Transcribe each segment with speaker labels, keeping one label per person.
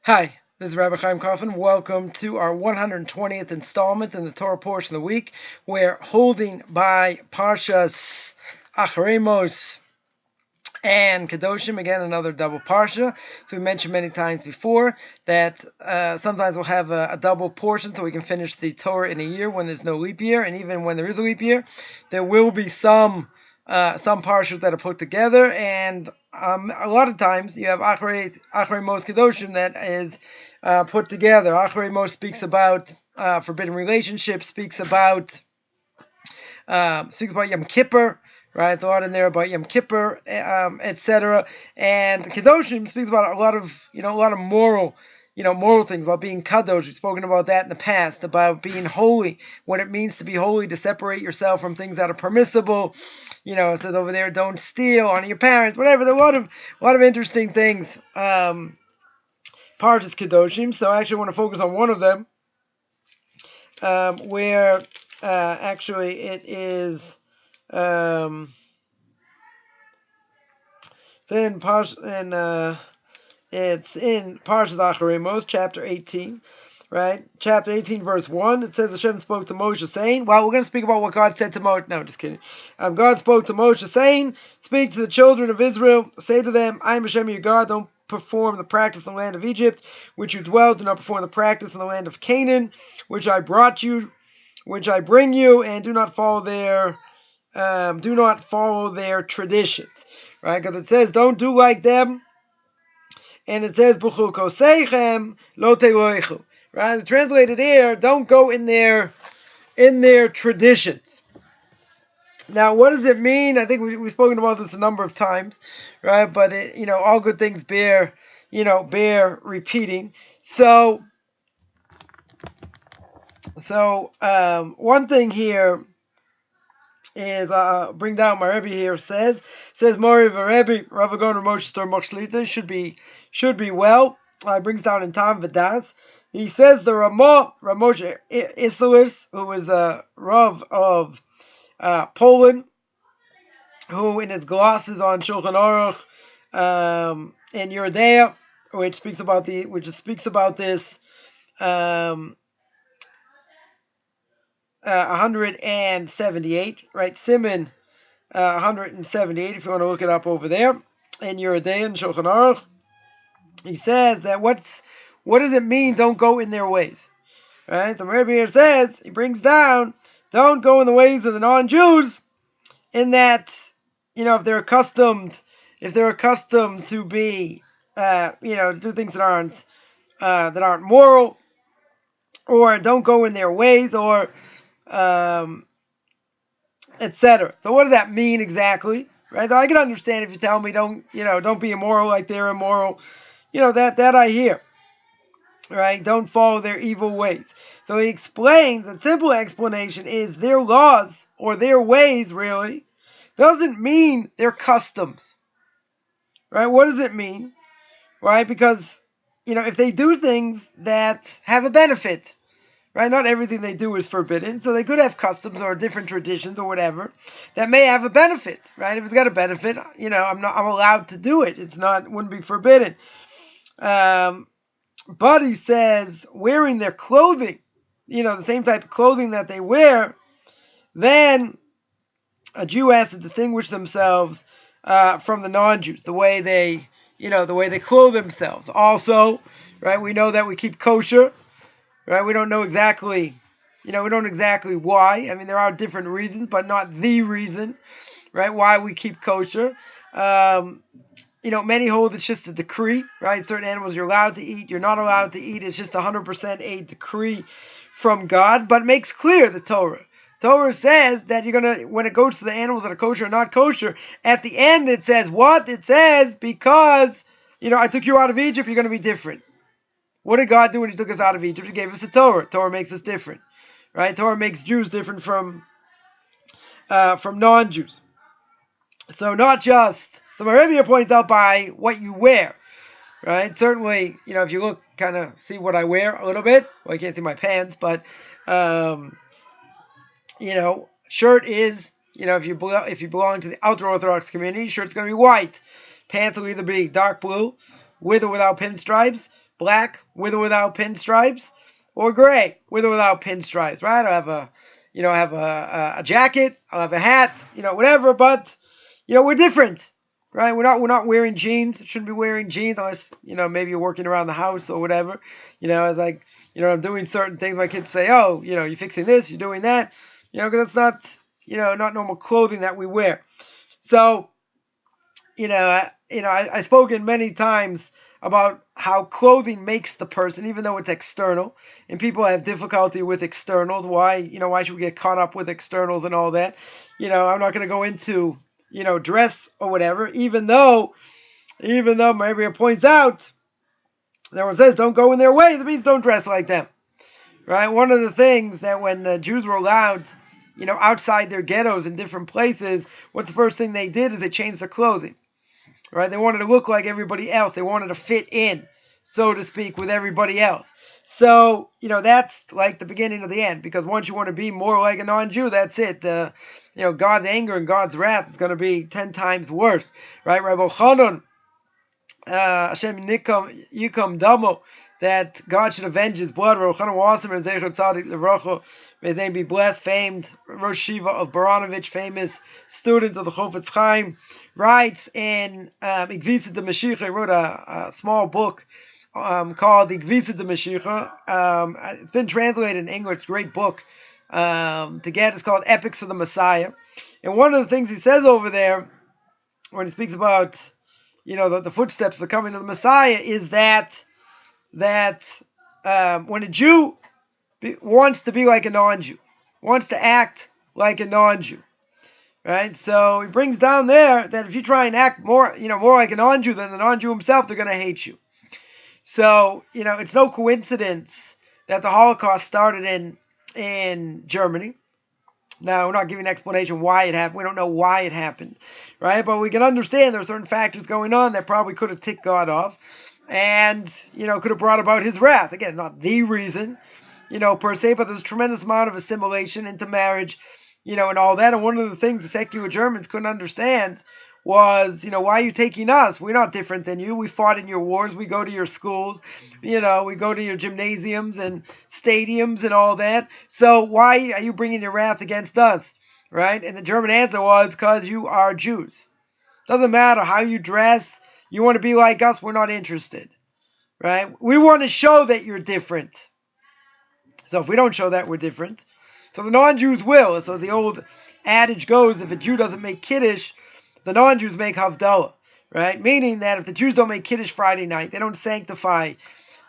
Speaker 1: Hi, this is Rabbi Chaim Kaufman. Welcome to our 120th installment in the Torah portion of the week. We're holding by Parshas Acharei Mos and Kedoshim, again another double parsha. So we mentioned many times before that sometimes we'll have a double portion so we can finish the Torah in a year when there's no leap year, and even when there is a leap year, there will be some parshas that are put together, and a lot of times you have Acharei Mos-Kedoshim that is put together. Acharei Mos speaks about forbidden relationships, speaks about Yom Kippur, right? There's a lot in there about Yom Kippur, etc. And Kedoshim speaks about a lot of moral things, about being kadosh. We've spoken about that in the past, about being holy, what it means to be holy, to separate yourself from things that are permissible. It says over there, don't steal, honor your parents, whatever. There are a lot of interesting things. Parshas Kedoshim. So I actually want to focus on one of them, where actually it is it's in Parshas Acharei Mos, chapter 18, right? Chapter 18, verse 1. It says Hashem spoke to Moshe saying, well, we're going to speak about what God said to Moshe. No, just kidding. God spoke to Moshe saying, speak to the children of Israel, say to them, I am Hashem your God, don't perform the practice in the land of Egypt, which you dwell, do not perform the practice in the land of Canaan, which I bring you, and do not follow their traditions, right? Because it says, don't do like them, and it says, Buchu koseichem lo teloichu, right? The translated here, don't go in their traditions. Now, what does it mean? I think we've spoken about this a number of times, right? But all good things bear repeating. So one thing here is bring down my Rebbe here says Mori v'Rebbe Rav Agon Moshe Stor Moshlita should be well. Brings down in Tam V'das. He says the Ramah Moshe Isserlis, who is a Rav of Poland, who in his glosses on Shulchan Aruch in Yeridea, which speaks about this 178, right? Siman 178, if you want to look it up over there in Yeridea and Shulchan Aruch. He says that what does it mean? Don't go in their ways, right? The Rebbe here says, he brings down, don't go in the ways of the non-Jews, in that if they're accustomed to be to do things that aren't moral, or don't go in their ways, or etc. So what does that mean exactly? Right? So I can understand if you tell me don't be immoral like they're immoral. That I hear. Right? Don't follow their evil ways. So he explains, a simple explanation is their laws or their ways really doesn't mean their customs. Right? What does it mean? Right? Because if they do things that have a benefit, right? Not everything they do is forbidden, so they could have customs or different traditions or whatever that may have a benefit, right? If it's got a benefit, I'm allowed to do it. Wouldn't be forbidden. But he says wearing their clothing, the same type of clothing that they wear, then a Jew has to distinguish themselves from the non-Jews, the way they clothe themselves. Also, right? We know that we keep kosher. Right, we don't know exactly, why. I mean, there are different reasons, but not the reason, right? Why we keep kosher. Many hold it's just a decree, right? Certain animals you're allowed to eat, you're not allowed to eat. It's just 100% a decree from God, but it makes clear the Torah. Torah says that when it goes to the animals that are kosher or not kosher, at the end it says what? It says because I took you out of Egypt, you're going to be different. What did God do when He took us out of Egypt? He gave us the Torah. Torah makes us different, right? Torah makes Jews different from non-Jews. So not just. So my Rebbe points out by what you wear, right? Certainly, if you look, kind of see what I wear a little bit. Well, you can't see my pants, but shirt is. If you belong to the ultra-Orthodox community, shirt's going to be white. Pants will either be dark blue, with or without pinstripes. black with or without pinstripes, or gray with or without pinstripes, right? I'll have a jacket, I'll have a hat, whatever, but, we're different, right? We're not wearing jeans. Shouldn't be wearing jeans unless, maybe you're working around the house or whatever. It's like, I'm doing certain things. My kids say, oh, you're fixing this, you're doing that, because it's not, not normal clothing that we wear. So, I've spoken many times about how clothing makes the person, even though it's external, and people have difficulty with externals. Why should we get caught up with externals and all that? I'm not going to go into, dress or whatever, even though my Rebbe points out, that one says don't go in their way, that means don't dress like them, right? One of the things that when the Jews were allowed, outside their ghettos in different places, what's the first thing they did is they changed their clothing. Right? They wanted to look like everybody else. They wanted to fit in, so to speak, with everybody else. So, that's like the beginning of the end, because once you want to be more like a non-Jew, that's it. God's anger and God's wrath is going to be 10 times worse. Right? Rabbi Chanan, Hashem Yikom Damo, that God should avenge his blood. Rabbi Chanan Wasserman and Zecher Tzadik L'Vracha, may they be blessed, famed Rosh Shiva of Baranovich, famous student of the Chofetz Chaim, writes in Igvisa de Mashiach. He wrote a small book called Igvisa de Mashiach. It's been translated in English, great book to get. It's called Epics of the Messiah. And one of the things he says over there, when he speaks about, the footsteps of the coming of the Messiah, is that when a Jew wants to be like a non-Jew, wants to act like a non-Jew, right? So he brings down there that if you try and act more like a non-Jew than the non-Jew himself, they're going to hate you. So, it's no coincidence that the Holocaust started in Germany. Now, we're not giving an explanation why it happened. We don't know why it happened, right? But we can understand there are certain factors going on that probably could have ticked God off and, could have brought about his wrath. Again, not the reason, per se, but there's a tremendous amount of assimilation into marriage, and all that. And one of the things the secular Germans couldn't understand was, why are you taking us? We're not different than you. We fought in your wars. We go to your schools. We go to your gymnasiums and stadiums and all that. So why are you bringing your wrath against us, right? And the German answer was, because you are Jews. Doesn't matter how you dress. You want to be like us, we're not interested, right? We want to show that you're different. So if we don't show that we're different, so the non-Jews will. So the old adage goes, if a Jew doesn't make Kiddush, the non-Jews make Havdalah, right? Meaning that if the Jews don't make Kiddush Friday night, they don't sanctify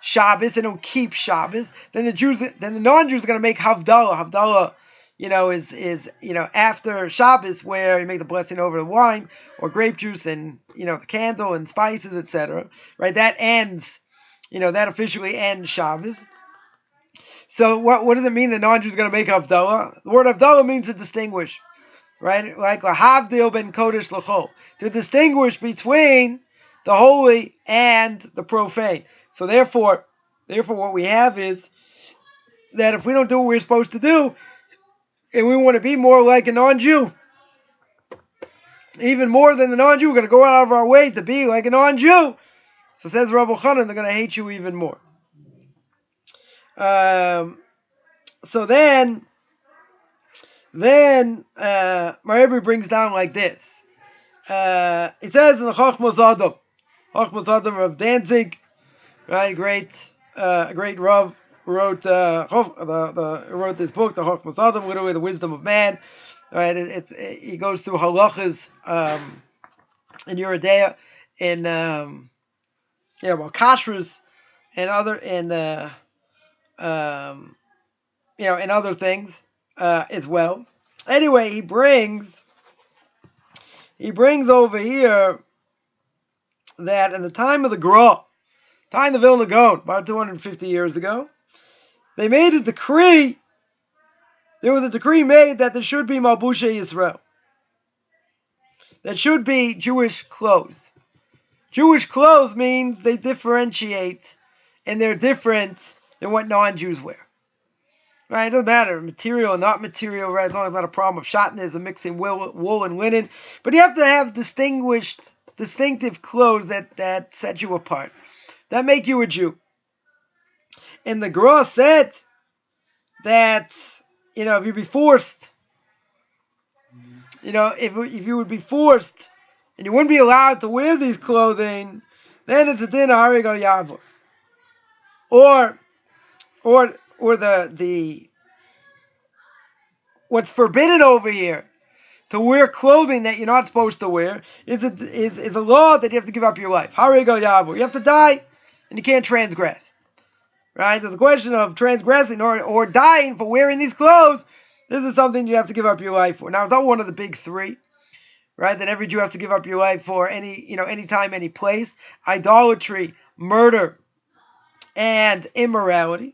Speaker 1: Shabbos, they don't keep Shabbos, then the non-Jews are going to make Havdalah. Havdalah, is after Shabbos, where you make the blessing over the wine or grape juice and, the candle and spices, etc. Right? That ends, that officially ends Shabbos. So what does it mean the non-Jew is going to make Havdalah? The word Havdalah means to distinguish, right? Like Lahavdil ben Kodesh L'chol, to distinguish between the holy and the profane. So therefore, what we have is that if we don't do what we're supposed to do, and we want to be more like a non-Jew, even more than the non-Jew, we're going to go out of our way to be like a non-Jew. So says Rabbi Chanan, they're going to hate you even more. So then my Rebbe brings down like this. It says in the Chochmos Adam of Danzig, right? Great Rav wrote wrote this book, the Chochmos Adam, literally the wisdom of man. Right? He goes through halachas in Yeridea, in about kashrus and other and other things as well. Anyway, he brings over here that in the time of the Gra, time of the Vilna Gaon, about 250 years ago, they made a decree. There was a decree made that there should be Malbushe Yisrael. That should be Jewish clothes. Jewish clothes means they differentiate and they're different than what non-Jews wear. Right? It doesn't matter, material or not material, right? As long as it's not a problem of shotness and mixing wool and linen. But you have to have distinctive clothes that set you apart. That make you a Jew. And the Gra said that, if you'd be forced, if you would be forced and you wouldn't be allowed to wear these clothing, then it's a din of Harigal Yavur. Or the what's forbidden over here, to wear clothing that you're not supposed to wear, is a law that you have to give up your life. Harigal Yavur. You have to die, and you can't transgress. Right? So the question of transgressing or dying for wearing these clothes, this is something you have to give up your life for. Now, it's not one of the big three, right? That every Jew has to give up your life for any time, any place. Idolatry, murder, and immorality.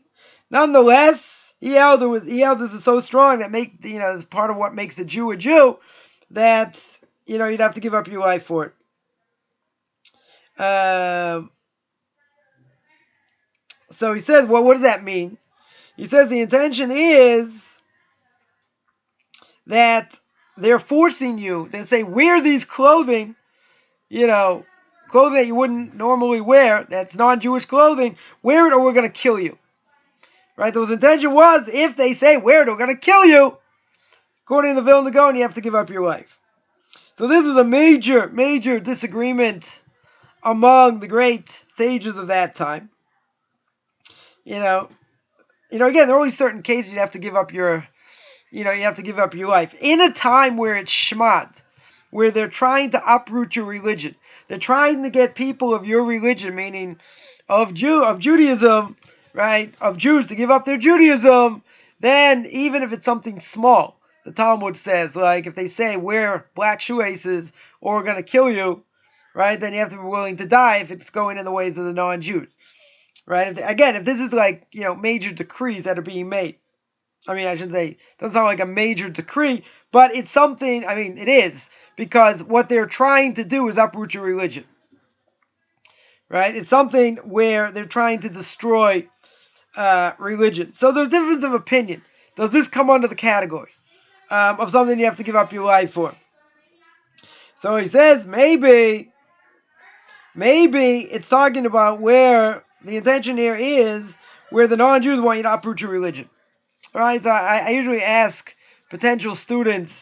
Speaker 1: Nonetheless, he held this is so strong that is part of what makes a Jew that you'd have to give up your life for it. So he says, well, what does that mean? He says the intention is that they're forcing you. They say, wear these clothing, clothing that you wouldn't normally wear, that's non-Jewish clothing, wear it or we're going to kill you. Right? So his intention was, if they say, wear it or we're going to kill you, according to the Vilna Gaon, you have to give up your life. So this is a major, major disagreement among the great sages of that time. Again, there are always certain cases you have to give up your life. In a time where it's shmad, where they're trying to uproot your religion, they're trying to get people of your religion, meaning of Judaism, right, of Jews to give up their Judaism, then even if it's something small, the Talmud says, like if they say wear black shoelaces or we're going to kill you, right, then you have to be willing to die if it's going in the ways of the non-Jews. Right? If this is like, major decrees that are being made. I mean, I should say, it doesn't sound like a major decree, but it's something, it is, because what they're trying to do is uproot your religion. Right? It's something where they're trying to destroy religion. So there's difference of opinion. Does this come under the category of something you have to give up your life for? So he says, maybe it's talking about where the intention here is where the non-Jews want you to uproot your religion. All right, so I usually ask potential students,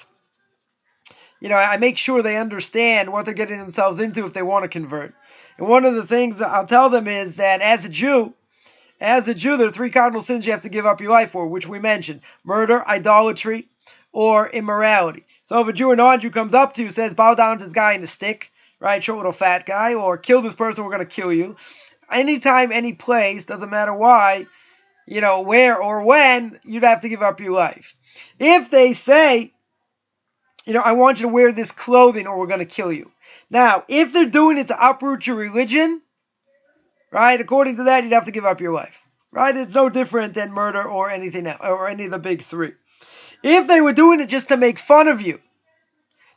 Speaker 1: I make sure they understand what they're getting themselves into if they want to convert. And one of the things that I'll tell them is that as a Jew, there are three cardinal sins you have to give up your life for, which we mentioned: murder, idolatry, or immorality. So if a Jew or non-Jew comes up to you and says, bow down to this guy in a stick, right, short little fat guy, or kill this person, we're going to kill you. Anytime, any place, doesn't matter why, where or when, you'd have to give up your life. If they say, I want you to wear this clothing or we're going to kill you. Now, if they're doing it to uproot your religion, right, according to that, you'd have to give up your life. Right? It's no different than murder or anything else, or any of the big three. If they were doing it just to make fun of you,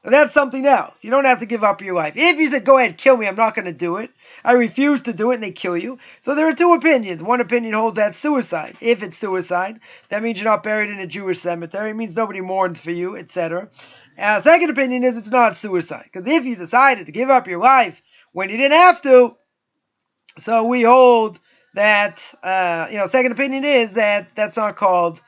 Speaker 1: now that's something else. You don't have to give up your life. If you said, go ahead, kill me, I'm not going to do it. I refuse to do it, and they kill you. So there are two opinions. One opinion holds that's suicide. If it's suicide, that means you're not buried in a Jewish cemetery. It means nobody mourns for you, etc. Second opinion is it's not suicide. Because if you decided to give up your life when you didn't have to, so we hold that, second opinion is that that's not called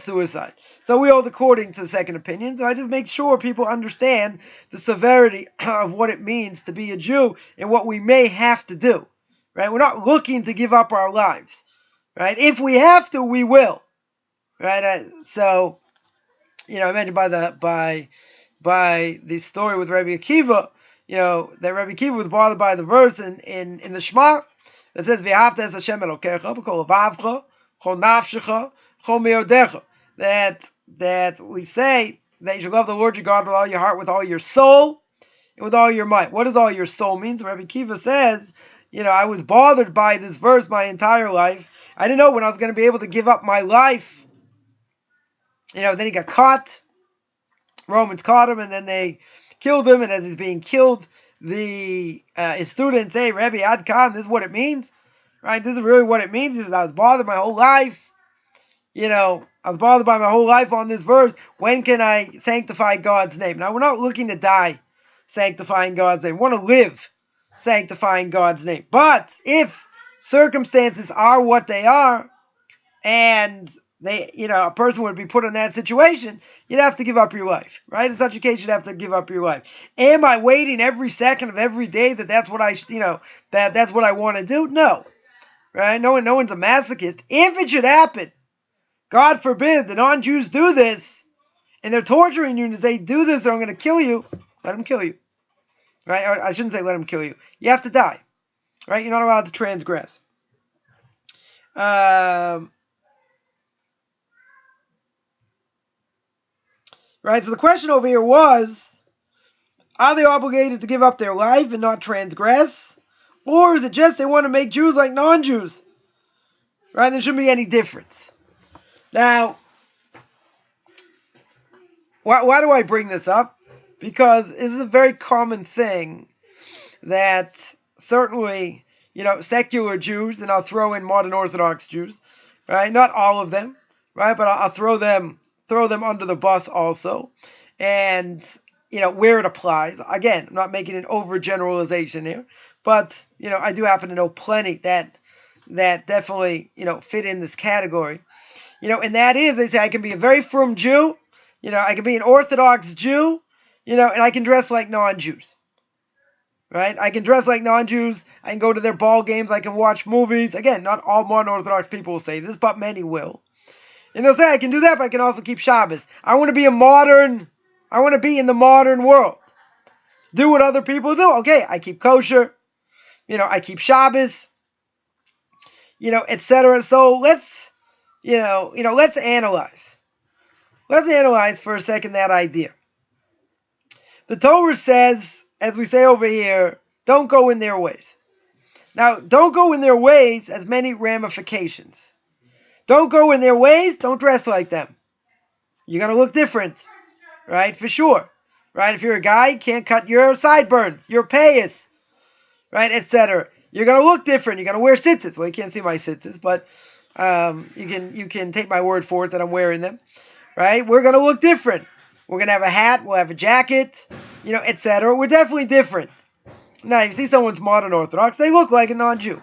Speaker 1: suicide. So we hold according to the second opinion. So I just make sure people understand the severity of what it means to be a Jew and what we may have to do. Right? We're not looking to give up our lives. Right? If we have to, we will. Right? I mentioned by the story with Rabbi Akiva, that Rabbi Akiva was bothered by the verse in the Shema that says, "V'ahavta es Hashem Elokecha b'kol levavcha, b'kol nafshecha, b'kol meodecha." That we say that you should love the Lord your God with all your heart, with all your soul, and with all your might. What does all your soul mean? Rabbi Akiva says, I was bothered by this verse my entire life. I didn't know when I was going to be able to give up my life. Then he got caught. Romans caught him, and then they killed him. And as he's being killed, his students say, Rabbi Ad Khan, this is what it means. Right? This is really what it means. He says, I was bothered my whole life. I was bothered by my whole life on this verse. When can I sanctify God's name? Now, we're not looking to die sanctifying God's name. We want to live sanctifying God's name. But if circumstances are what they are, and a person would be put in that situation, you'd have to give up your life, right? In such a case, you'd have to give up your life. Am I waiting every second of every day that's what that's what I want to do? No, right? No one's a masochist. If it should happen, God forbid, the non-Jews do this, and they're torturing you, and they do this, or I'm going to kill you. Let them kill you, right? Or I shouldn't say let them kill you. You have to die, right? You're not allowed to transgress. Right, so the question over here was, are they obligated to give up their life and not transgress? Or is it just they want to make Jews like non-Jews? Right, there shouldn't be any difference. Now, why do I bring this up? Because this is a very common thing that certainly, secular Jews, and I'll throw in modern Orthodox Jews, right? Not all of them, right? But I'll throw them under the bus also. And, where it applies. Again, I'm not making an overgeneralization here, but, I do happen to know plenty that definitely, fit in this category. And that is, they say I can be a very frum Jew, I can be an Orthodox Jew, and I can dress like non-Jews. Right? I can dress like non-Jews, I can go to their ball games, I can watch movies. Again, not all modern Orthodox people will say this, but many will. And they'll say I can do that, but I can also keep Shabbos. I want to be in the modern world. Do what other people do. Okay, I keep kosher. I keep Shabbos. Etc. So let's analyze. Let's analyze for a second that idea. The Torah says, as we say over here, don't go in their ways. Now, don't go in their ways has many ramifications. Don't go in their ways, don't dress like them. You're going to look different, right? For sure. Right? If you're a guy, you can't cut your sideburns, your payas, right, etc. You're going to look different. You're going to wear tzitzis. Well, you can't see my tzitzis, but you can take my word for it that I'm wearing them, right? We're going to look different. We're going to have a hat, we'll have a jacket, etc. We're definitely different. Now, you see someone's modern Orthodox, they look like a non-Jew.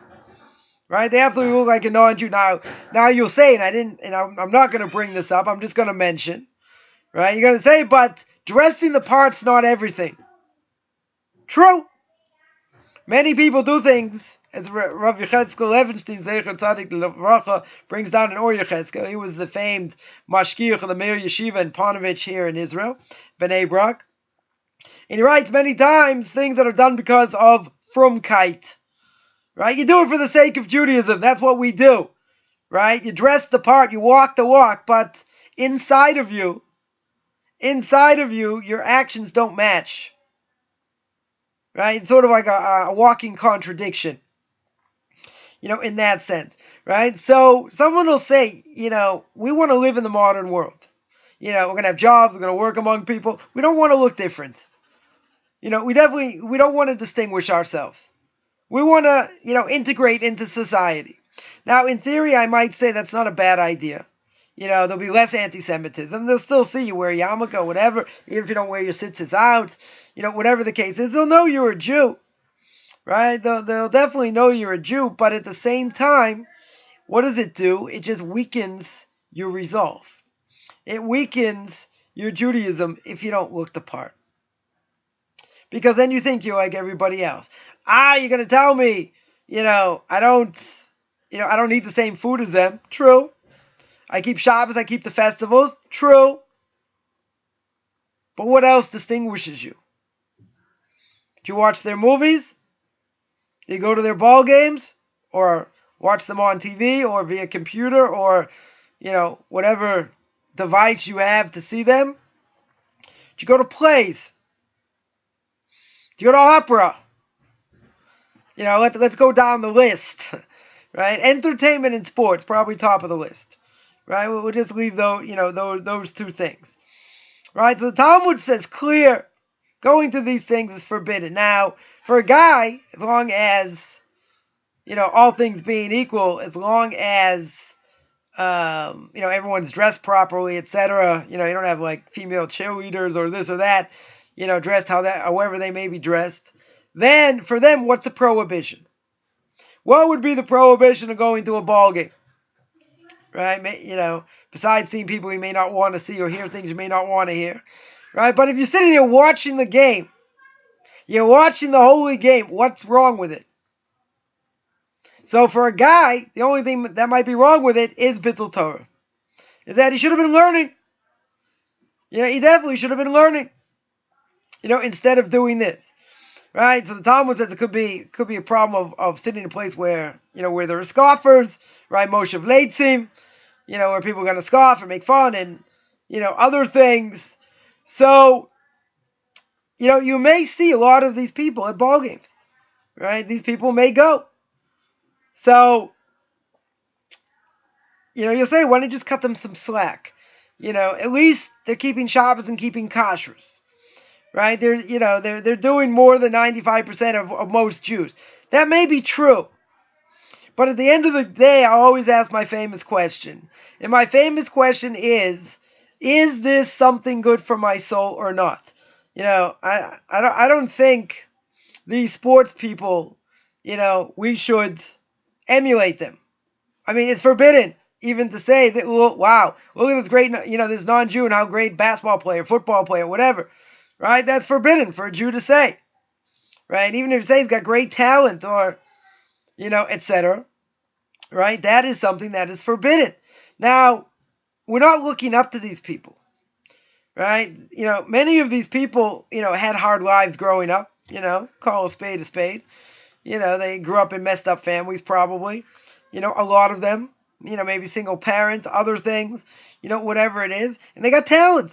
Speaker 1: Right? They absolutely look like a non-Jew. Now you'll say, and I'm not going to bring this up, I'm just going to mention, right? You're going to say, but dressing the part's not everything. True. Many people do things, as Rav Yechezkel Levenstein, Zecher Tzadik Levracha, brings down in Or Yechezkel. He was the famed mashgiach of the Meir Yeshiva in Panovich here in Israel, Bnei Brak. And he writes many times things that are done because of frumkeit. Right? You do it for the sake of Judaism. That's what we do. Right? You dress the part, you walk the walk, but inside of you, your actions don't match. Right? It's sort of like a walking contradiction. In that sense. Right? So someone will say, we want to live in the modern world. We're going to have jobs, we're going to work among people. We don't want to look different. We don't want to distinguish ourselves. We want to, integrate into society. Now, in theory, I might say that's not a bad idea. There'll be less anti-Semitism. They'll still see you wear a yarmulke, whatever, even if you don't wear your tzitzis out. Whatever the case is, they'll know you're a Jew. Right? They'll definitely know you're a Jew, but at the same time, what does it do? It just weakens your resolve. It weakens your Judaism if you don't look the part. Because then you think you're like everybody else. You're going to tell me, I don't eat the same food as them. True. I keep Shabbos, I keep the festivals. True. But what else distinguishes you? Do you watch their movies? Do you go to their ball games? Or watch them on TV or via computer or, whatever device you have to see them? Do you go to plays? Do you go to opera? Let's go down the list, right? Entertainment and sports, probably top of the list, right? We'll just leave those two things, right? So the Talmud says clear, going to these things is forbidden. Now, for a guy, as long as, all things being equal, as long as, everyone's dressed properly, etc. You don't have like female cheerleaders or this or that, dressed however they may be dressed. Then, for them, what's the prohibition? What would be the prohibition of going to a ball game? Right? You know, besides seeing people you may not want to see or hear things you may not want to hear. Right? But if you're sitting there watching the game, you're watching the holy game, what's wrong with it? So for a guy, the only thing that might be wrong with it is Bittul Torah. Is that he should have been learning. You know, he definitely should have been learning. You know, instead of doing this. Right? So the Talmud says it could be a problem of sitting in a place where, you know, where there are scoffers, right? Moshe Vleitzim, you know, where people are going to scoff and make fun and, you know, other things. So, you know, you may see a lot of these people at ball games, right? These people may go. So, you know, you'll say, why don't you just cut them some slack? You know, at least they're keeping Shabbos and keeping kashrus, right? They're doing more than 95% of most Jews. That may be true. But at the end of the day, I always ask my famous question. And my famous question is this something good for my soul or not? You know, I don't think these sports people, you know, we should emulate them. I mean, it's forbidden even to say that, well, wow, look at this great, you know, this non-Jew and how great basketball player, football player, whatever, right? That's forbidden for a Jew to say, right? Even if you say he's got great talent or, you know, etc., right? That is something that is forbidden. Now, we're not looking up to these people, right? You know, many of these people, you know, had hard lives growing up, you know, call a spade a spade. You know, they grew up in messed up families probably. You know, a lot of them, you know, maybe single parents, other things, you know, whatever it is. And they got talent.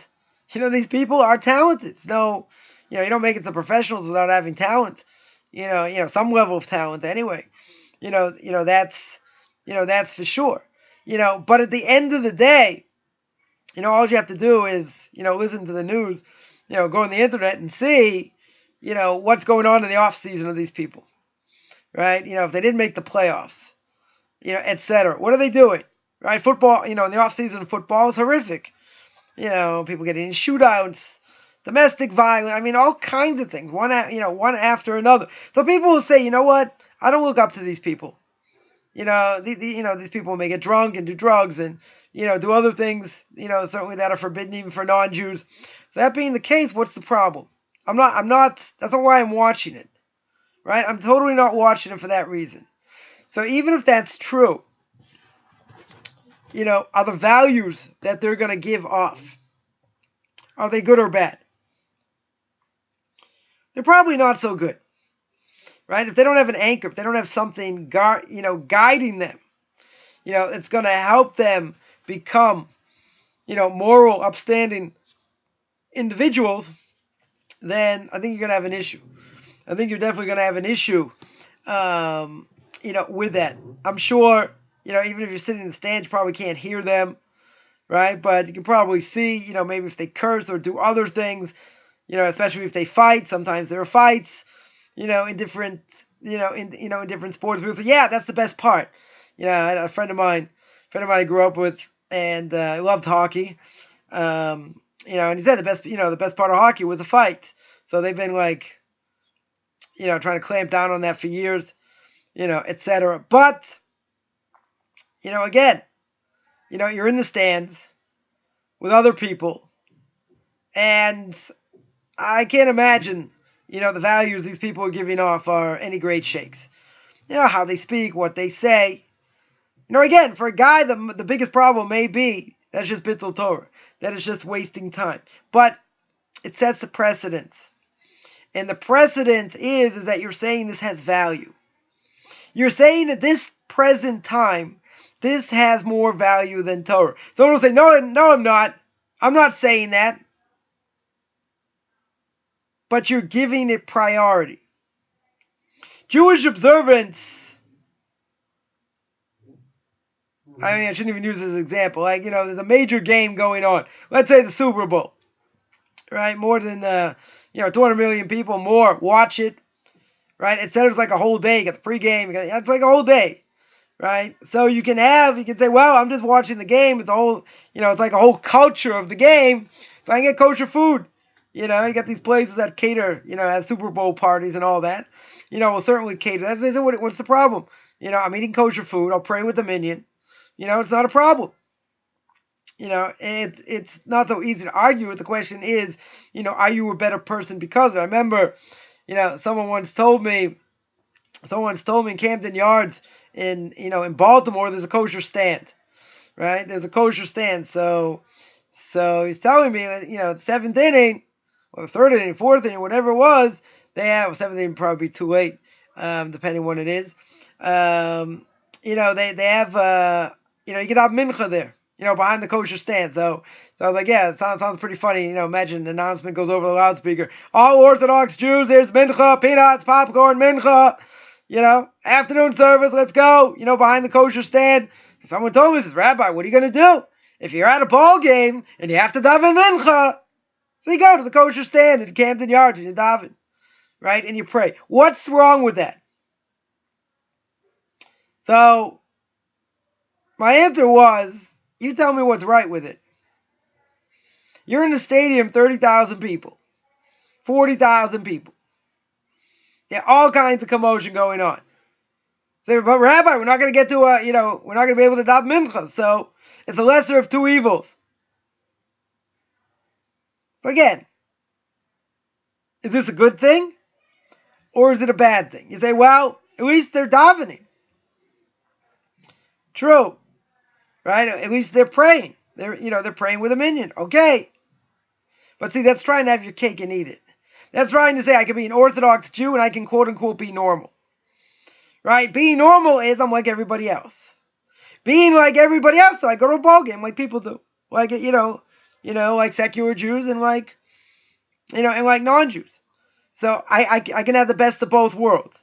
Speaker 1: You know, these people are talented. So, you know, you don't make it to professionals without having talent. You know, some level of talent anyway. You know, that's for sure. You know, but at the end of the day, you know, all you have to do is, you know, listen to the news, you know, go on the internet and see, you know, what's going on in the off season of these people. Right? You know, if they didn't make the playoffs, you know, etc. What are they doing? Right? Football, you know, in the off season, football is horrific. You know, people getting in shootouts, domestic violence. I mean, all kinds of things. One after another. So people will say, you know what? I don't look up to these people. You know, these people may get drunk and do drugs and, you know, do other things, you know, certainly that are forbidden even for non-Jews. So that being the case, what's the problem? That's not why I'm watching it. Right? I'm totally not watching it for that reason. So even if that's true, you know, are the values that they're going to give off, are they good or bad? They're probably not so good. Right? If they don't have an anchor, if they don't have something, guiding them, you know, it's going to help them become, you know, moral, upstanding individuals, then I think you're going to have an issue. I think you're definitely going to have an issue, you know, with that. I'm sure, you know, even if you're sitting in the stands, you probably can't hear them, right? But you can probably see, you know, maybe if they curse or do other things, you know, especially if they fight. Sometimes there are fights, you know, in different, in different sports. People say, yeah, that's the best part. You know, I had a friend of mine I grew up with, and he loved hockey. You know, and he said the best part of hockey was the fight. So they've been like, you know, trying to clamp down on that for years, you know, etc. But, you know, again, you know, you're in the stands with other people, and I can't imagine, you know, the values these people are giving off are any great shakes. You know, how they speak, what they say. You know, again, for a guy, the biggest problem may be that's just Bittul Torah. That is just wasting time. But it sets a precedence. And the precedent is that you're saying this has value. You're saying at this present time, this has more value than Torah. Someone will say, no, I'm not. I'm not saying that. But you're giving it priority. Jewish observance, I mean, I shouldn't even use this as an example. Like, you know, there's a major game going on. Let's say the Super Bowl. Right? More than, 200 million people more watch it. Right? It's like a whole day. You got the pregame. It's like a whole day. Right? So you can say, well, I'm just watching the game. It's a whole, it's like a whole culture of the game. So I can get kosher food. You know, you got these places that cater, have Super Bowl parties and all that. We'll certainly cater. What's the problem? I'm eating kosher food. I'll pray with the minyan. It's not a problem. It's not so easy to argue with. The question is, are you a better person because of it? I remember, someone once told me in Camden Yards in Baltimore, there's a kosher stand, right? There's a kosher stand. So he's telling me, the seventh inning, or the third inning, fourth inning, whatever it was, they have, seventh inning probably be too late, depending on what it is. They have, you can have mincha there, behind the kosher stand. So I was like, yeah, it sounds pretty funny. Imagine an announcement goes over the loudspeaker. All Orthodox Jews, there's mincha, peanuts, popcorn, mincha. Afternoon service, let's go. Behind the kosher stand. Someone told me, says, Rabbi, what are you going to do? If you're at a ball game and you have to daven mincha, so you go to the kosher stand in Camden Yards and you daven, right? And you pray. What's wrong with that? So my answer was, you tell me what's right with it. You're in a stadium, 30,000 people, 40,000 people. Yeah, all kinds of commotion going on. So, but Rabbi, we're not going to get to we're not going to be able to daven mincha. So it's a lesser of two evils. So again, is this a good thing or is it a bad thing? You say, well, at least they're davening. True, right? At least they're praying. They're praying with a minyan. Okay, but see, that's trying to have your cake and eat it. That's trying to say I can be an Orthodox Jew and I can quote unquote be normal. Right? Being normal is I'm like everybody else. Being like everybody else, so I go to a ball game like people do. Like like secular Jews and like non-Jews. So I can have the best of both worlds.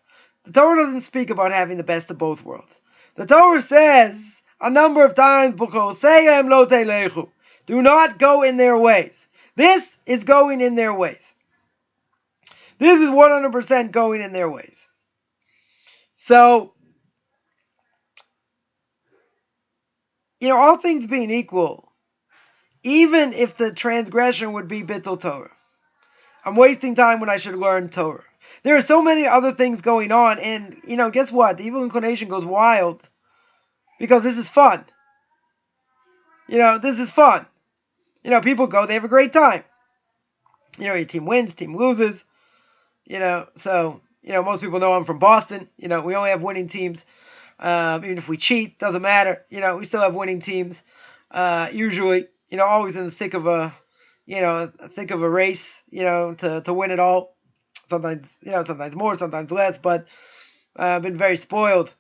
Speaker 1: The Torah doesn't speak about having the best of both worlds. The Torah says a number of times, do not go in their ways. This is going in their ways. This is 100% going in their ways. So, all things being equal, even if the transgression would be bittul Torah, I'm wasting time when I should learn Torah. There are so many other things going on, and, guess what? The evil inclination goes wild because this is fun. This is fun. People go, they have a great time. Your team wins, team loses. So, most people know I'm from Boston. We only have winning teams. Even if we cheat, doesn't matter. We still have winning teams. Usually, always in the thick of a race, to win it all. Sometimes, sometimes more, sometimes less, but I've been very spoiled.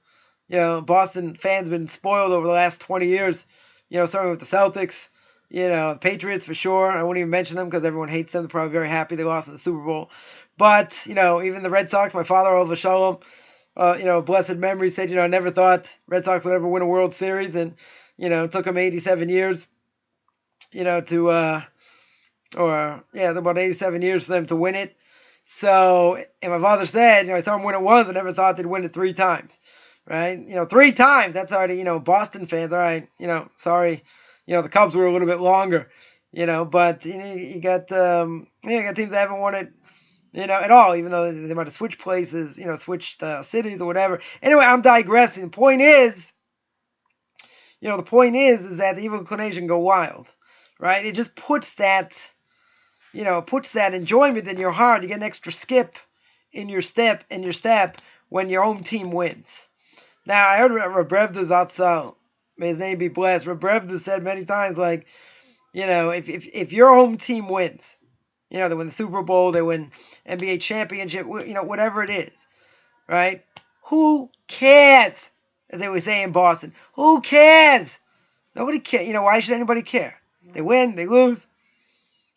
Speaker 1: Boston fans been spoiled over the last 20 years. Starting with the Celtics, the Patriots for sure. I won't even mention them because everyone hates them. They're probably very happy they lost in the Super Bowl. But, even the Red Sox, my father, Oliver Shalom, blessed memory, said, I never thought Red Sox would ever win a World Series. And, it took them 87 years, about 87 years for them to win it. So, and my father said, I saw them win it once. I never thought they'd win it 3 times. Right? 3 times. That's already, Boston fans. All right. Sorry. The Cubs were a little bit longer, but you got teams that haven't won it, at all, even though they might have switched places, switched cities or whatever. Anyway, I'm digressing. The point is, is that the evil inclination go wild, right? It just puts that enjoyment in your heart. You get an extra skip in your step when your home team wins. Now, I heard Reb Revda Zatzal, may his name be blessed. Reb Revda said many times, like, if your home team wins, they win the Super Bowl, they win NBA championship, whatever it is, right? Who cares? As they would say in Boston, who cares? Nobody cares. Why should anybody care? They win, they lose.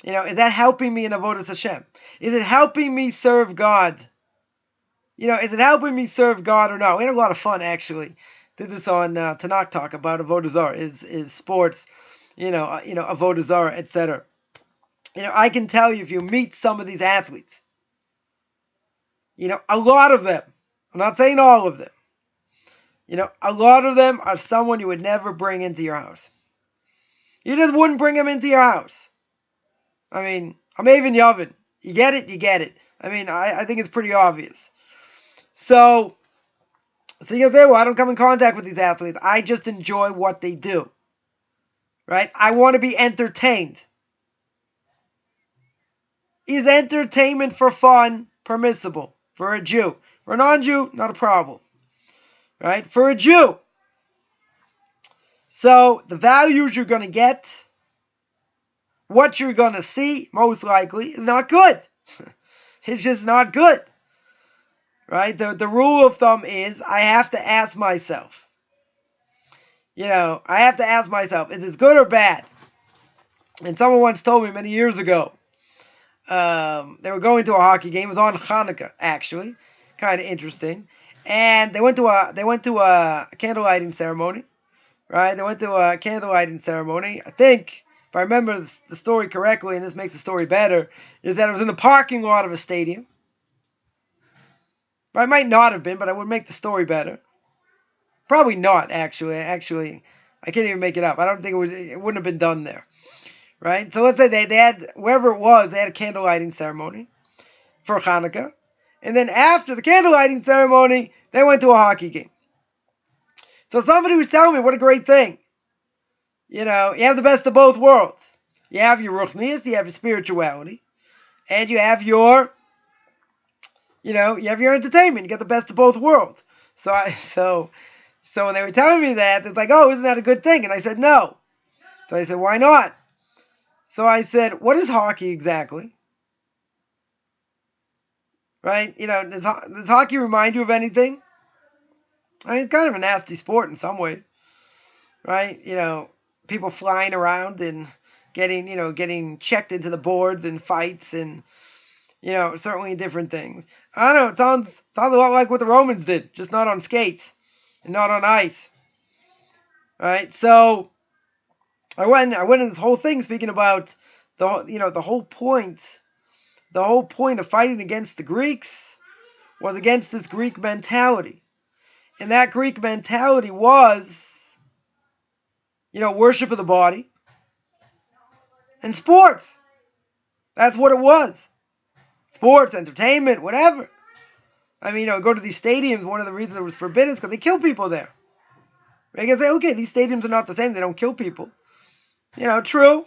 Speaker 1: Is that helping me in Avodas Hashem? Is it helping me serve God? Is it helping me serve God or not? We had a lot of fun, actually. Did this on Tanakh Talk about Avodah Zarah, is sports, Avodah Zarah, etc. I can tell you if you meet some of these athletes, a lot of them, I'm not saying all of them, a lot of them are someone you would never bring into your house. You just wouldn't bring them into your house. I mean, I'm even Yavin. You get it? You get it. I mean, I think it's pretty obvious. So, So you can say, well, I don't come in contact with these athletes. I just enjoy what they do. Right? I want to be entertained. Is entertainment for fun permissible for a Jew? For a non-Jew, not a problem. Right? For a Jew. So the values you're going to get, what you're going to see, most likely, is not good. It's just not good. Right? The rule of thumb is I have to ask myself. I have to ask myself, is this good or bad? And someone once told me many years ago, they were going to a hockey game. It was on Hanukkah, actually. Kind of interesting. And they went to a candle lighting ceremony. Right? They went to a candle lighting ceremony. I think, if I remember the story correctly, and this makes the story better, is that it was in the parking lot of a stadium. It might not have been, but it would make the story better. Probably not, actually. Actually, I can't even make it up. I don't think it wouldn't have been done there. Right? So let's say they had, wherever it was, they had a candle lighting ceremony for Hanukkah. And then after the candle lighting ceremony, they went to a hockey game. So somebody was telling me what a great thing. You have the best of both worlds. You have your ruchnius, you have your spirituality, and you have your, you have your entertainment. You got the best of both worlds. So when they were telling me that, it's like, oh, isn't that a good thing? And I said, no. So I said, why not? So I said, what is hockey exactly? Right? Does hockey remind you of anything? I mean, it's kind of a nasty sport in some ways. Right? People flying around and getting checked into the boards and fights and, certainly different things. I don't know, it sounds a lot like what the Romans did, just not on skates and not on ice. Right? So I went in this whole thing speaking about the whole point of fighting against the Greeks was against this Greek mentality. And that Greek mentality was, worship of the body and sports. That's what it was. Sports, entertainment, whatever. I mean, go to these stadiums, one of the reasons it was forbidden is because they kill people there. They can say, okay, these stadiums are not the same, they don't kill people. True.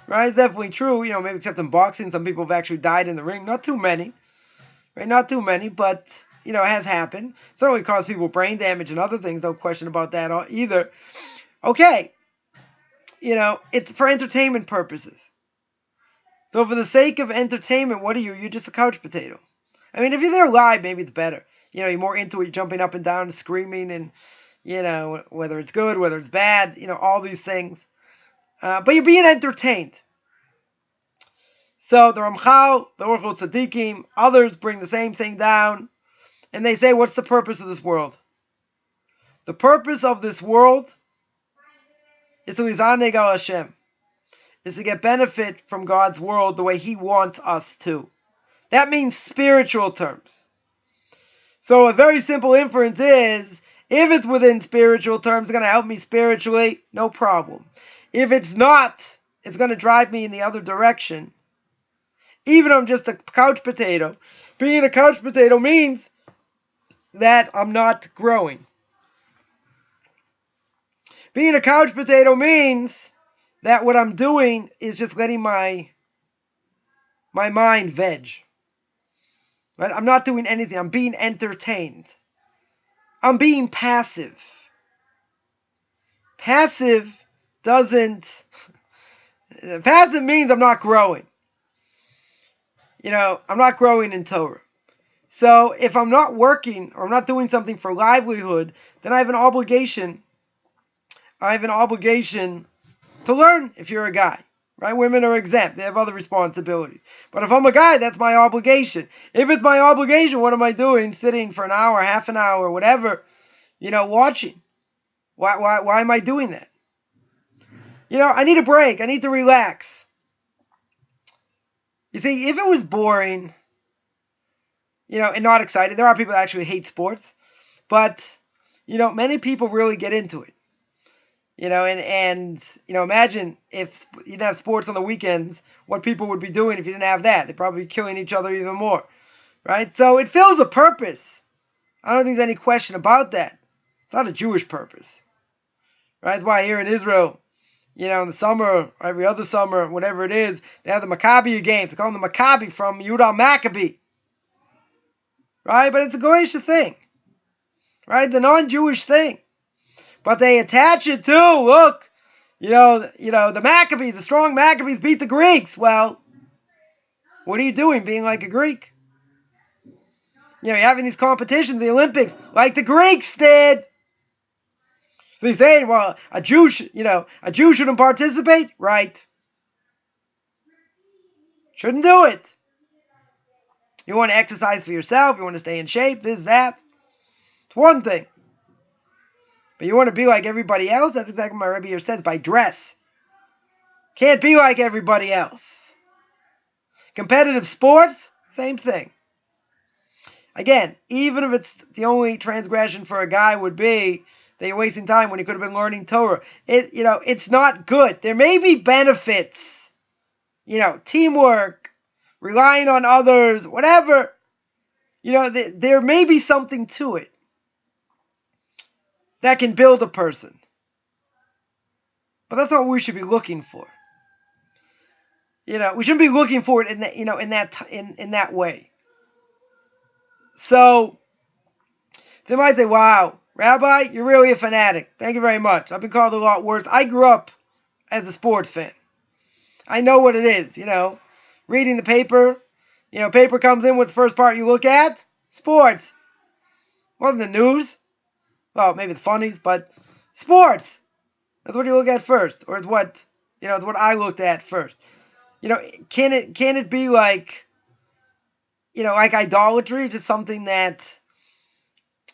Speaker 1: Right, it's definitely true. Maybe except in boxing, some people have actually died in the ring. Not too many. Right, not too many, but, it has happened. Certainly caused people brain damage and other things, no question about that either. Okay. It's for entertainment purposes. So for the sake of entertainment, what are you? You're just a couch potato. I mean, if you're there live, maybe it's better. You're more into it, jumping up and down and screaming and, whether it's good, whether it's bad, all these things. But you're being entertained. So the Ramchal, the Orthodox Tzaddikim, others bring the same thing down. And they say, what's the purpose of this world? The purpose of this world is to Izaneg al Hashem. Is to get benefit from God's world the way He wants us to. That means spiritual terms. So a very simple inference is, if it's within spiritual terms, it's going to help me spiritually, no problem. If it's not, it's going to drive me in the other direction. Even if I'm just a couch potato. Being a couch potato means that I'm not growing. Being a couch potato means that what I'm doing is just letting my mind veg. Right? I'm not doing anything. I'm being entertained. I'm being passive. Passive means I'm not growing. I'm not growing in Torah. So if I'm not working or I'm not doing something for livelihood, then I have an obligation. To learn if you're a guy. Right? Women are exempt. They have other responsibilities. But if I'm a guy, that's my obligation. If it's my obligation, what am I doing? Sitting for an hour, half an hour, whatever, watching. Why am I doing that? I need a break. I need to relax. You see, if it was boring, and not exciting, there are people that actually hate sports. But, many people really get into it. And imagine if you didn't have sports on the weekends, what people would be doing if you didn't have that. They'd probably be killing each other even more, right? So it fills a purpose. I don't think there's any question about that. It's not a Jewish purpose. Right? That's why here in Israel, in the summer, every other summer, whatever it is, they have the Maccabi games. They call them the Maccabi from Yehuda Maccabee. Right? But it's a Goyish thing. Right? The non-Jewish thing. But they attach it to, look, the Maccabees, the strong Maccabees beat the Greeks. Well, what are you doing being like a Greek? You're having these competitions, the Olympics, like the Greeks did. So you're saying, well, a Jew shouldn't participate? Right. Shouldn't do it. You want to exercise for yourself, you want to stay in shape, this, that. It's one thing. But you want to be like everybody else? That's exactly what my Rebbe here says, by dress. Can't be like everybody else. Competitive sports, same thing. Again, even if it's the only transgression for a guy would be that you're wasting time when you could have been learning Torah. It's not good. There may be benefits. Teamwork, relying on others, whatever. There may be something to it that can build a person. But that's not what we should be looking for. We shouldn't be looking for it in that way. So they might say, wow, Rabbi, you're really a fanatic. Thank you very much. I've been called a lot worse. I grew up as a sports fan. I know what it is, reading the paper. Paper comes in, what's the first part you look at? Sports. Wasn't the news. Well, maybe the funnies, but sports. That's what you look at first. Or it's what I looked at first. Can it be like idolatry, just something that,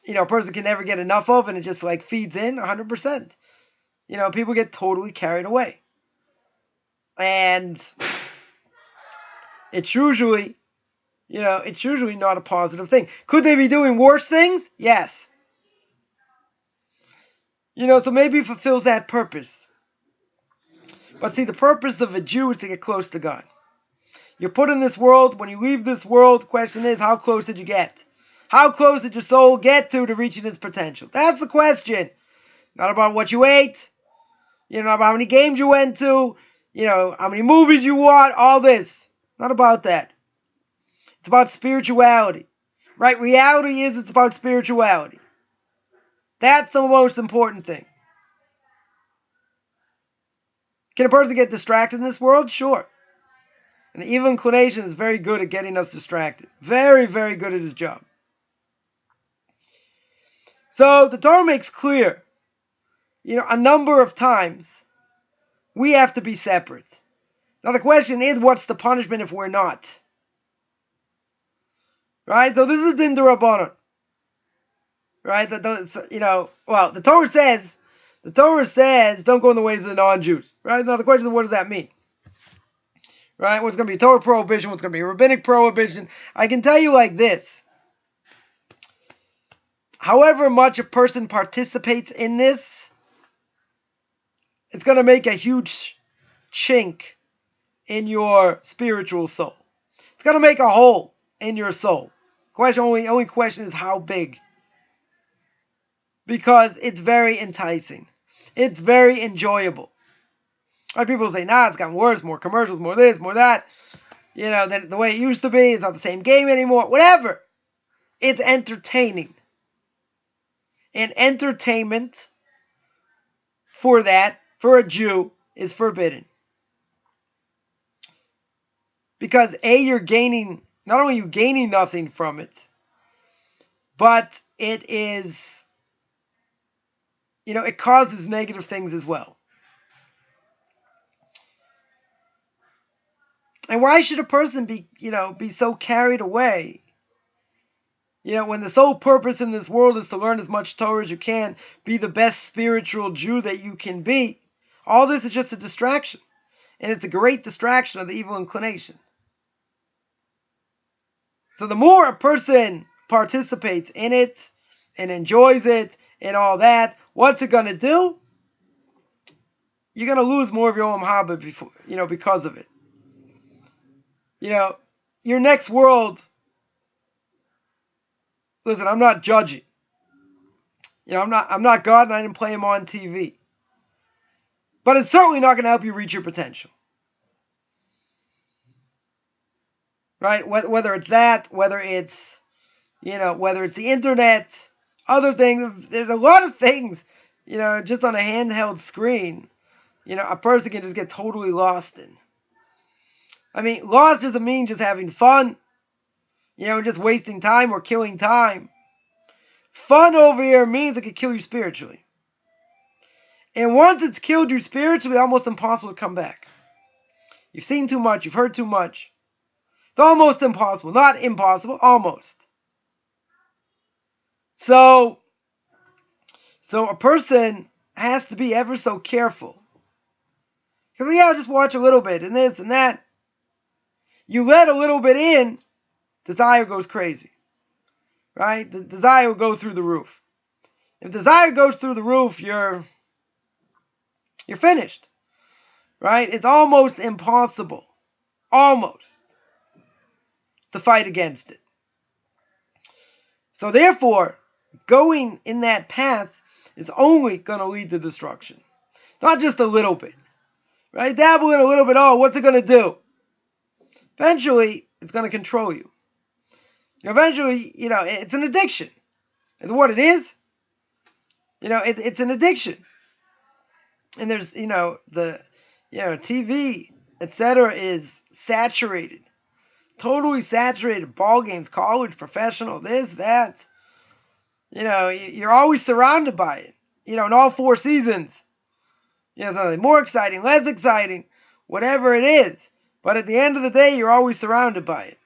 Speaker 1: a person can never get enough of and it just feeds in 100%. People get totally carried away. And it's usually not a positive thing. Could they be doing worse things? Yes. So maybe it fulfills that purpose. But see, the purpose of a Jew is to get close to God. You're put in this world. When you leave this world, the question is, how close did you get? How close did your soul get to reaching its potential? That's the question. Not about what you ate. Not about how many games you went to. How many movies you watched. All this. Not about that. It's about spirituality. Right? Reality is it's about spirituality. That's the most important thing. Can a person get distracted in this world? Sure. And the evil inclination is very good at getting us distracted. Very, very good at his job. So the Torah makes clear, a number of times, we have to be separate. Now the question is, what's the punishment if we're not? Right? So this is Din D'Rabbanan. Right? The Torah says, don't go in the ways of the non-Jews. Right? Now the question is, what does that mean? Right? What's going to be a Torah prohibition? What's going to be a rabbinic prohibition? I can tell you like this. However much a person participates in this, it's going to make a huge chink in your spiritual soul. It's going to make a hole in your soul. Only question is how big. Because it's very enticing. It's very enjoyable. Right? People say, it's gotten worse, more commercials, more this, more that. Than the way it used to be. It's not the same game anymore. Whatever. It's entertaining. And entertainment for a Jew, is forbidden. Because not only are you gaining nothing from it, but it is, it causes negative things as well. And why should a person be so carried away? When the sole purpose in this world is to learn as much Torah as you can, be the best spiritual Jew that you can be, all this is just a distraction. And it's a great distraction of the evil inclination. So the more a person participates in it and enjoys it and all that, what's it going to do? You're going to lose more of your Olam Haba because of it. Your next world listen, I'm not judging. I'm not God, and I didn't play him on TV. But it's certainly not going to help you reach your potential. Right? Whether it's that, whether it's the internet, other things. There's a lot of things, just on a handheld screen, a person can just get totally lost in. I mean, lost doesn't mean just having fun, just wasting time or killing time. Fun over here means it could kill you spiritually. And once it's killed you spiritually, almost impossible to come back. You've seen too much, you've heard too much. It's almost impossible. Not impossible, almost. So a person has to be ever so careful. Because, I'll just watch a little bit and this and that. You let a little bit in, desire goes crazy. Right? The desire will go through the roof. If desire goes through the roof, you're finished. Right? It's almost impossible. Almost. To fight against it. So therefore, going in that path is only going to lead to destruction. Not just a little bit. Right? Dabble in a little bit, what's it going to do? Eventually, it's going to control you. Eventually, it's an addiction. It's what it is. It's an addiction. And there's, the TV, etc. is saturated. Totally saturated. Ball games, college, professional, this, that. You're always surrounded by it. In all 4 seasons. Something more exciting, less exciting, whatever it is. But at the end of the day, you're always surrounded by it.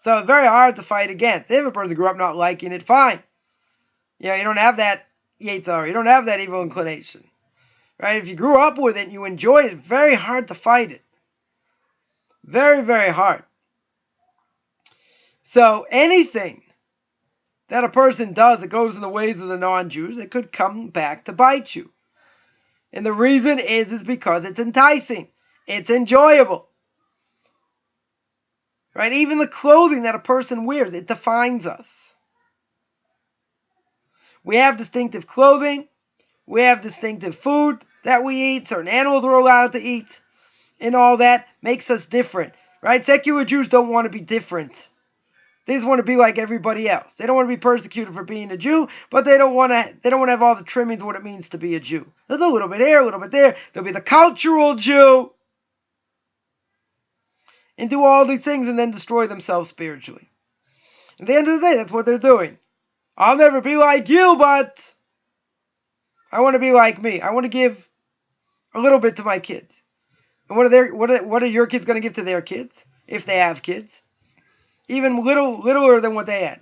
Speaker 1: So it's very hard to fight against. If a person grew up not liking it, fine. You don't have that Yetzirah. You don't have that evil inclination. Right? If you grew up with it and you enjoyed it, it's very hard to fight it. Very, very hard. So anything that a person does that goes in the ways of the non-Jews, it could come back to bite you. And the reason is because it's enticing. It's enjoyable. Right? Even the clothing that a person wears, it defines us. We have distinctive clothing. We have distinctive food that we eat. Certain animals we're allowed to eat. And all that makes us different. Right? Secular Jews don't want to be different. They just want to be like everybody else. They don't want to be persecuted for being a Jew, but they don't want to have all the trimmings of what it means to be a Jew. There's a little bit here, a little bit there. There'll be the cultural Jew. And do all these things and then destroy themselves spiritually. At the end of the day, that's what they're doing. I'll never be like you, but I want to be like me. I want to give a little bit to my kids. And what are your kids going to give to their kids, if they have kids? Even littler than what they had.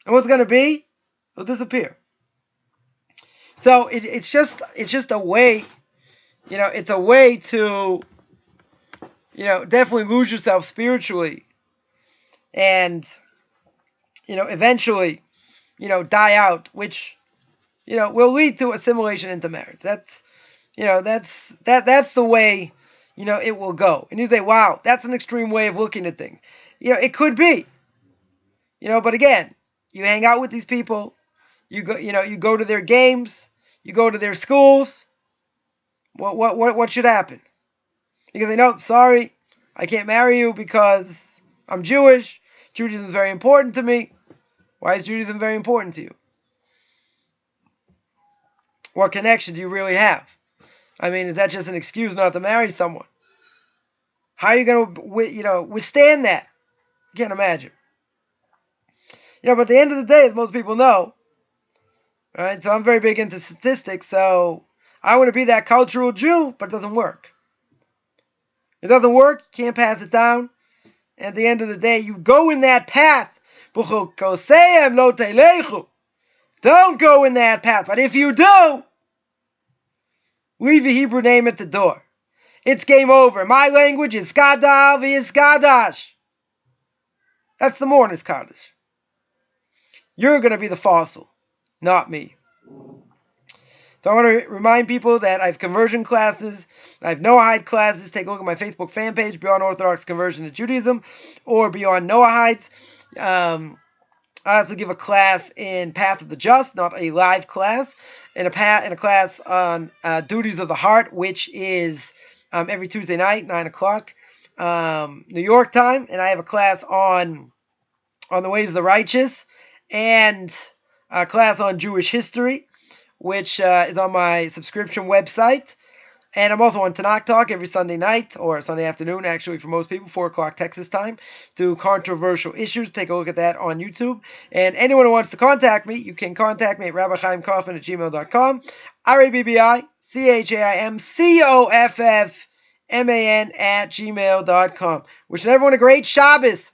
Speaker 1: And what's going to be? It'll disappear. So it's just a way, it's a way to, definitely lose yourself spiritually. And, eventually, die out, which, will lead to assimilation into marriage. That's the way, it will go. And you say, wow, that's an extreme way of looking at things. It could be. But again, you hang out with these people, you go to their games, you go to their schools. What should happen? Because they know, sorry, I can't marry you because I'm Jewish. Judaism is very important to me. Why is Judaism very important to you? What connection do you really have? I mean, is that just an excuse not to marry someone? How are you going to, withstand that? I can't imagine. But at the end of the day, as most people know, right? So I'm very big into statistics, so I want to be that cultural Jew, but it doesn't work. It doesn't work, you can't pass it down. And at the end of the day, you go in that path. Don't go in that path. But if you do, leave your Hebrew name at the door. It's game over. My language is Skadal v'Yiskadash. That's the Mourner's Kaddish. You're going to be the fossil, not me. So I want to remind people that I have conversion classes. I have Noahide classes. Take a look at my Facebook fan page, Beyond Orthodox Conversion to Judaism, or Beyond Noahides. I also give a class in Path of the Just, not a live class, in a class on Duties of the Heart, which is every Tuesday night, 9 o'clock, New York time. And I have a class on the ways of the righteous, and a class on Jewish history, which is on my subscription website. And I'm also on Tanakh Talk every Sunday night, or Sunday afternoon, actually, for most people, 4 o'clock Texas time, to controversial issues. Take a look at that on YouTube. And anyone who wants to contact me, you can contact me at rabbichaimkaufman@gmail.com, RABBICHAIMCOFFMAN@gmail.com. Wishing everyone a great Shabbos.